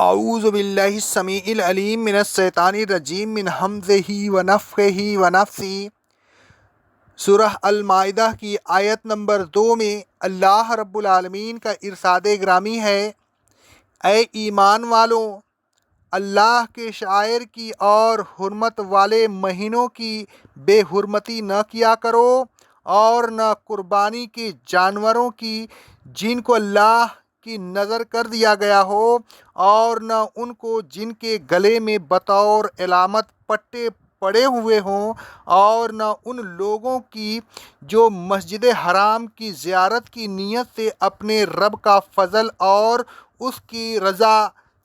اعوذ باللہ السمیع العلیم من الشیطان الرجیم من حمزہ ونفخہ ونفثہ۔ سورہ المائدہ کی آیت نمبر 2 میں اللہ رب العالمین کا ارشاد گرامی ہے، اے ایمان والو، اللہ کے شعائر کی اور حرمت والے مہینوں کی بے حرمتی نہ کیا کرو، اور نہ قربانی کے جانوروں کی جن کو اللہ کی نذر کر دیا گیا ہو، اور نہ ان کو جن کے گلے میں بطور علامت پٹے پڑے ہوئے ہوں، اور نہ ان لوگوں کی جو مسجد حرام کی زیارت کی نیت سے اپنے رب کا فضل اور اس کی رضا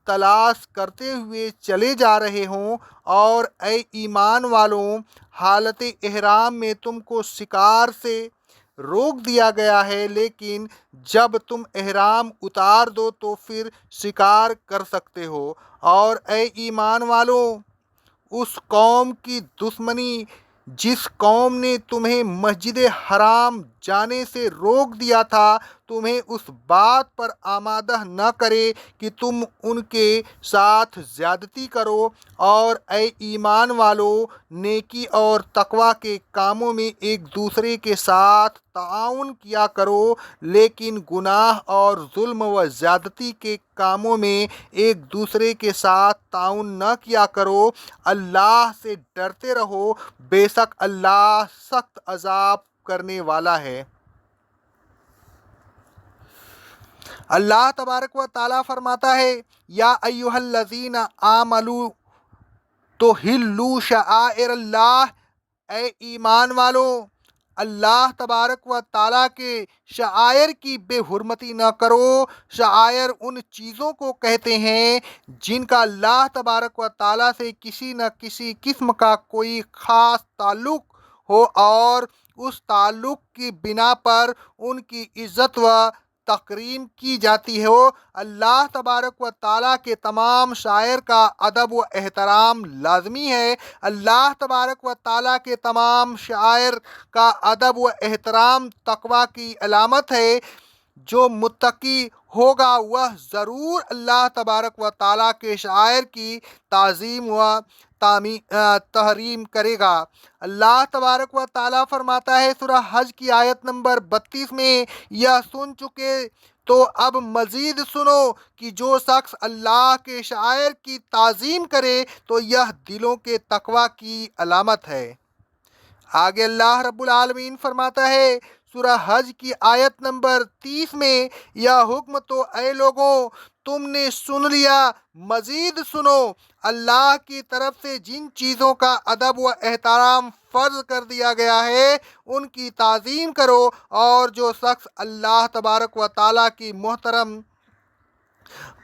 تلاش کرتے ہوئے چلے جا رہے ہوں۔ اور اے ایمان والوں، حالت احرام میں تم کو شکار سے روک دیا گیا ہے، لیکن جب تم احرام اتار دو تو پھر شکار کر سکتے ہو۔ اور اے ایمان والوں، اس قوم کی دشمنی جس قوم نے تمہیں مسجد حرام جانے سے روک دیا تھا، تمہیں اس بات پر آمادہ نہ کرے کہ تم ان کے ساتھ زیادتی کرو۔ اور اے ایمان والو، نیکی اور تقوی کے کاموں میں ایک دوسرے کے ساتھ تعاون کیا کرو، لیکن گناہ اور ظلم و زیادتی کے کاموں میں ایک دوسرے کے ساتھ تعاون نہ کیا کرو۔ اللہ سے ڈرتے رہو، بے شک اللہ سخت عذاب کرنے والا ہے۔ اللہ تبارک و تعالیٰ فرماتا ہے، یا ایھا الذین آمنوا تحلوا شعائر اللہ، اے ایمان والو، اللہ تبارک و تعالیٰ کے شعائر کی بے حرمتی نہ کرو۔ شعائر ان چیزوں کو کہتے ہیں جن کا اللہ تبارک و تعالیٰ سے کسی نہ کسی قسم کا کوئی خاص تعلق ہو، اور اس تعلق کی بنا پر ان کی عزت و تکریم کی جاتی ہو۔ اللہ تبارک و تعالیٰ کے تمام شعائر کا ادب و احترام لازمی ہے۔ اللہ تبارک و تعالیٰ کے تمام شعائر کا ادب و احترام تقوی کی علامت ہے۔ جو متقی ہوگا وہ ضرور اللہ تبارک و تعالیٰ کے شعائر کی تعظیم و تحریم کرے گا۔ اللہ تبارک و تعالیٰ فرماتا ہے سورہ حج کی آیت نمبر 32 میں، یہ سن چکے تو اب مزید سنو کہ جو شخص اللہ کے شعائر کی تعظیم کرے تو یہ دلوں کے تقوی کی علامت ہے۔ آگے اللہ رب العالمین فرماتا ہے سورہ حج کی آیت نمبر 30 میں، یہ حکم تو اے لوگوں تم نے سن لیا، مزید سنو، اللہ کی طرف سے جن چیزوں کا ادب و احترام فرض کر دیا گیا ہے ان کی تعظیم کرو، اور جو شخص اللہ تبارک و تعالیٰ کی محترم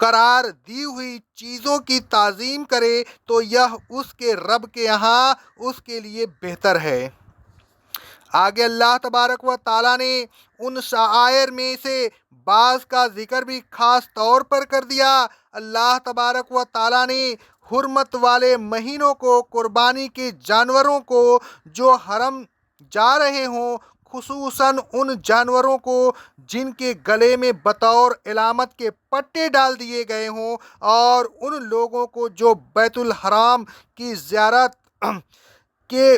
قرار دی ہوئی چیزوں کی تعظیم کرے تو یہ اس کے رب کے یہاں اس کے لیے بہتر ہے۔ آگے اللہ تبارک و تعالیٰ نے ان شعائر میں سے بعض کا ذکر بھی خاص طور پر کر دیا۔ اللہ تبارک و تعالیٰ نے حرمت والے مہینوں کو، قربانی کے جانوروں کو جو حرم جا رہے ہوں، خصوصاً ان جانوروں کو جن کے گلے میں بطور علامت کے پٹے ڈال دیے گئے ہوں، اور ان لوگوں کو جو بیت الحرام کی زیارت کے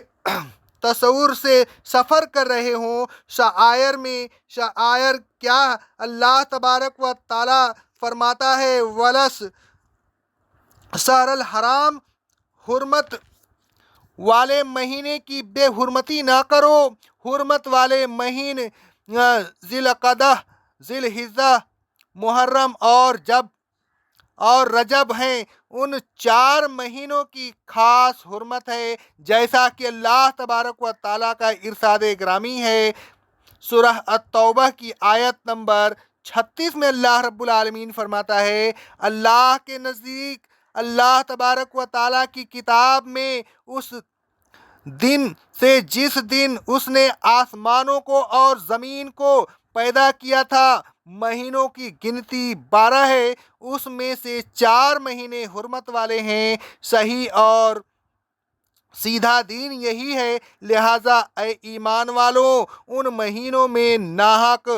تصور سے سفر کر رہے ہوں۔ شعائر میں شعائر کیا؟ اللہ تبارک و تعالیٰ فرماتا ہے، ولس شہر الحرام، حرمت والے مہینے کی بے حرمتی نہ کرو۔ حرمت والے مہینے ذی القعدہ، ذی الحجہ، محرم اور رجب ہیں۔ ان 4 مہینوں کی خاص حرمت ہے، جیسا کہ اللہ تبارک و تعالیٰ کا ارشاد گرامی ہے سورہ التوبہ کی آیت نمبر 36 میں۔ اللہ رب العالمین فرماتا ہے، اللہ کے نزدیک اللہ تبارک و تعالیٰ کی کتاب میں اس دن سے جس دن اس نے آسمانوں کو اور زمین کو پیدا کیا تھا، مہینوں کی گنتی 12 ہے، اس میں سے 4 مہینے حرمت والے ہیں۔ صحیح اور سیدھا دین یہی ہے، لہٰذا اے ایمان والو، ان مہینوں میں ناحق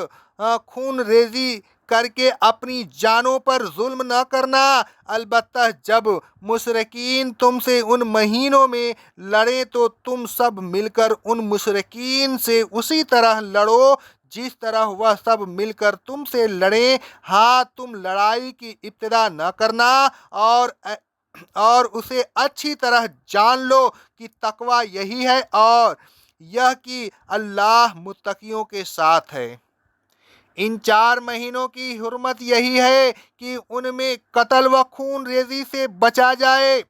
خون ریزی کر کے اپنی جانوں پر ظلم نہ کرنا، البتہ جب مشرکین تم سے ان مہینوں میں لڑیں تو تم سب مل کر ان مشرکین سے اسی طرح لڑو جس طرح وہ سب مل کر تم سے لڑیں۔ ہاں، تم لڑائی کی ابتدا نہ کرنا اور اسے اچھی طرح جان لو کہ تقوی یہی ہے، اور یہ کہ اللہ متقیوں کے ساتھ ہے۔ ان 4 مہینوں کی حرمت یہی ہے کہ ان میں قتل و خون ریزی سے بچا جائے۔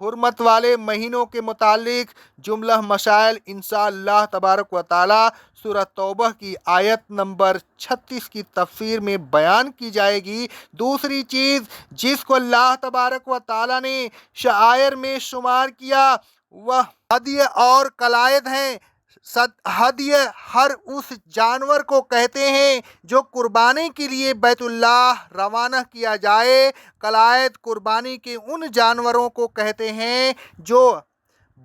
حرمت والے مہینوں کے متعلق جملہ مسائل انشاءاللہ تبارک و تعالی سورہ توبہ کی آیت نمبر 36 کی تفسیر میں بیان کی جائے گی۔ دوسری چیز جس کو اللہ تبارک و تعالی نے شعائر میں شمار کیا وہ ہدیہ اور قلائد ہیں۔ ہدیہ ہر اس جانور کو کہتے ہیں جو قربانی کے لیے بیت اللہ روانہ کیا جائے۔ قلائد قربانی کے ان جانوروں کو کہتے ہیں جو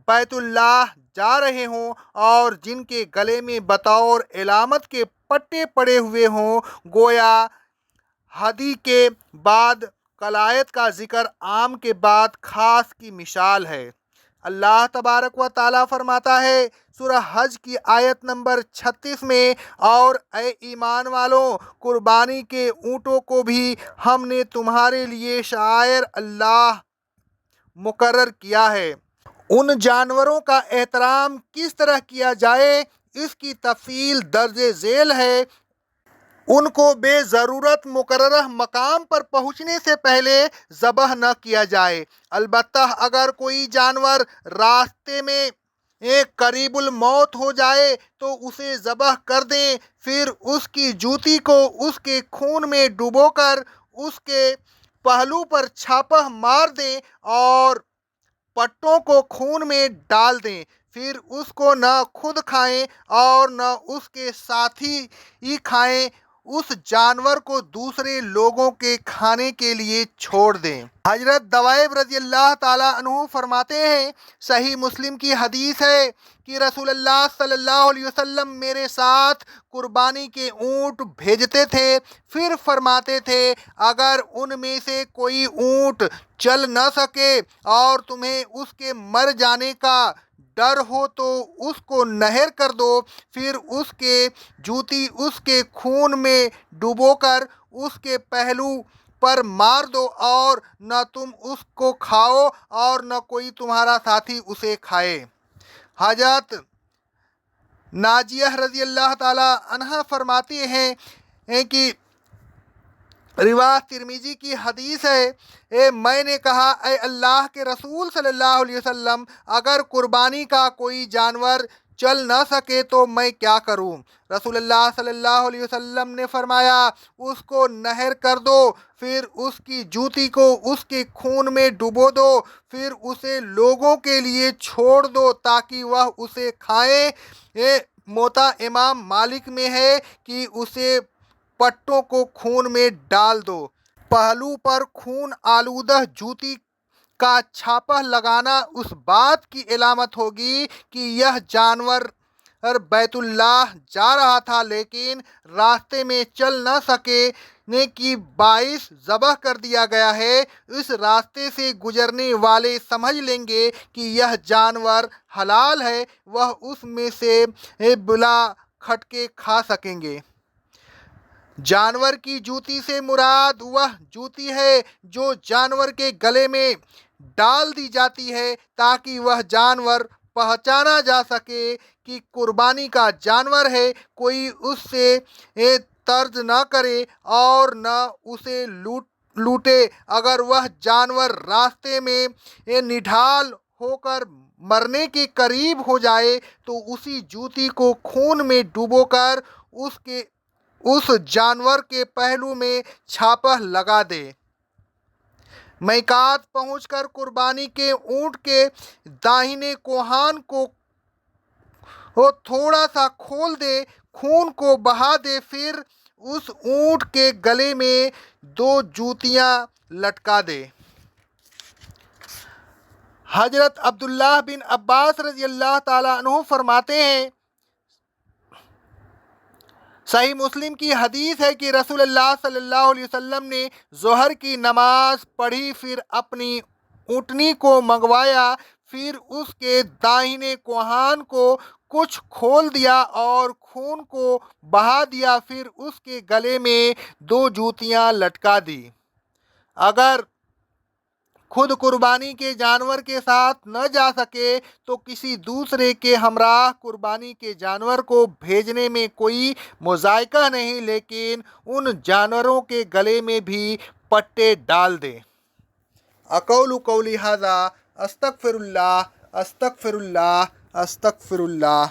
بیت اللہ جا رہے ہوں اور جن کے گلے میں بطور علامت کے پٹے پڑے ہوئے ہوں۔ گویا ہدی کے بعد قلائد کا ذکر عام کے بعد خاص کی مثال ہے۔ اللہ تبارک و تعالیٰ فرماتا ہے سورہ حج کی آیت نمبر 36 میں، اور اے ایمان والوں، قربانی کے اونٹوں کو بھی ہم نے تمہارے لیے شعائر اللہ مقرر کیا ہے۔ ان جانوروں کا احترام کس طرح کیا جائے اس کی تفصیل درج ذیل ہے۔ ان کو بے ضرورت مقررہ مقام پر پہنچنے سے پہلے ذبح نہ کیا جائے، البتہ اگر کوئی جانور راستے میں قریب الموت ہو جائے تو اسے ذبح کر دیں، پھر اس کی جوتی کو اس کے خون میں ڈبو کر اس کے پہلو پر چھاپہ مار دیں اور پٹوں کو خون میں ڈال دیں، پھر اس کو نہ خود کھائیں اور نہ اس کے ساتھی کھائیں، اس جانور کو دوسرے لوگوں کے کھانے کے لیے چھوڑ دیں۔ حضرت دویب رضی اللہ تعالیٰ عنہ فرماتے ہیں، صحیح مسلم کی حدیث ہے کہ رسول اللہ صلی اللہ علیہ وسلم میرے ساتھ قربانی کے اونٹ بھیجتے تھے، پھر فرماتے تھے اگر ان میں سے کوئی اونٹ چل نہ سکے اور تمہیں اس کے مر جانے کا ڈر ہو تو اس کو نہر کر دو، پھر اس کے جوتی اس کے خون میں ڈبو کر اس کے پہلو پر مار دو، اور نہ تم اس کو کھاؤ اور نہ کوئی تمہارا ساتھی اسے کھائے۔ حضرت ناجیہ رضی اللہ تعالی عنہا فرماتی ہیں کہ روایت ترمذی کی حدیث ہے، میں نے کہا اے اللہ کے رسول صلی اللہ علیہ وسلم، اگر قربانی کا کوئی جانور چل نہ سکے تو میں کیا کروں؟ رسول اللہ صلی اللہ علیہ وسلم نے فرمایا اس کو نہر کر دو، پھر اس کی جوتی کو اس کے خون میں ڈبو دو، پھر اسے لوگوں کے لیے چھوڑ دو تاکہ وہ اسے کھائیں۔ موطا امام مالک میں ہے کہ اسے پٹوں کو خون میں ڈال دو۔ پہلو پر خون آلودہ جوتی کا چھاپہ لگانا اس بات کی علامت ہوگی کہ یہ جانور بیت اللہ جا رہا تھا لیکن راستے میں چل نہ سکنے کی باعث ذبح کر دیا گیا ہے۔ اس راستے سے گزرنے والے سمجھ لیں گے کہ یہ جانور حلال ہے، وہ اس میں سے بلا کھٹکے کھا سکیں گے۔ جانور کی جوتی سے مراد وہ جوتی ہے جو جانور کے گلے میں ڈال دی جاتی ہے تاکہ وہ جانور پہچانا جا سکے کہ قربانی کا جانور ہے، کوئی اس سے طرد نہ کرے اور نہ اسے لوٹے۔ اگر وہ جانور راستے میں نڈھال ہو کر مرنے کے قریب ہو جائے تو اسی جوتی کو خون میں ڈبو کر اس جانور کے پہلو میں چھاپہ لگا دے۔ میقات پہنچ کر قربانی کے اونٹ کے داہنے کوہان کو تھوڑا سا کھول دے، خون کو بہا دے، پھر اس اونٹ کے گلے میں 2 جوتیاں لٹکا دے۔ حضرت عبداللہ بن عباس رضی اللہ تعالیٰ عنہ فرماتے ہیں صحیح مسلم کی حدیث ہے کہ رسول اللہ صلی اللہ علیہ وسلم نے ظہر کی نماز پڑھی، پھر اپنی اونٹنی کو منگوایا، پھر اس کے داہنے کوہان کو کچھ کھول دیا اور خون کو بہا دیا، پھر اس کے گلے میں 2 جوتیاں لٹکا دی۔ اگر خود قربانی کے جانور کے ساتھ نہ جا سکے تو کسی دوسرے کے ہمراہ قربانی کے جانور کو بھیجنے میں کوئی مضائقہ نہیں، لیکن ان جانوروں کے گلے میں بھی پٹے ڈال دے۔ اقول قولی ھذا، استغفر اللہ، استغفر اللہ، استغفر اللہ۔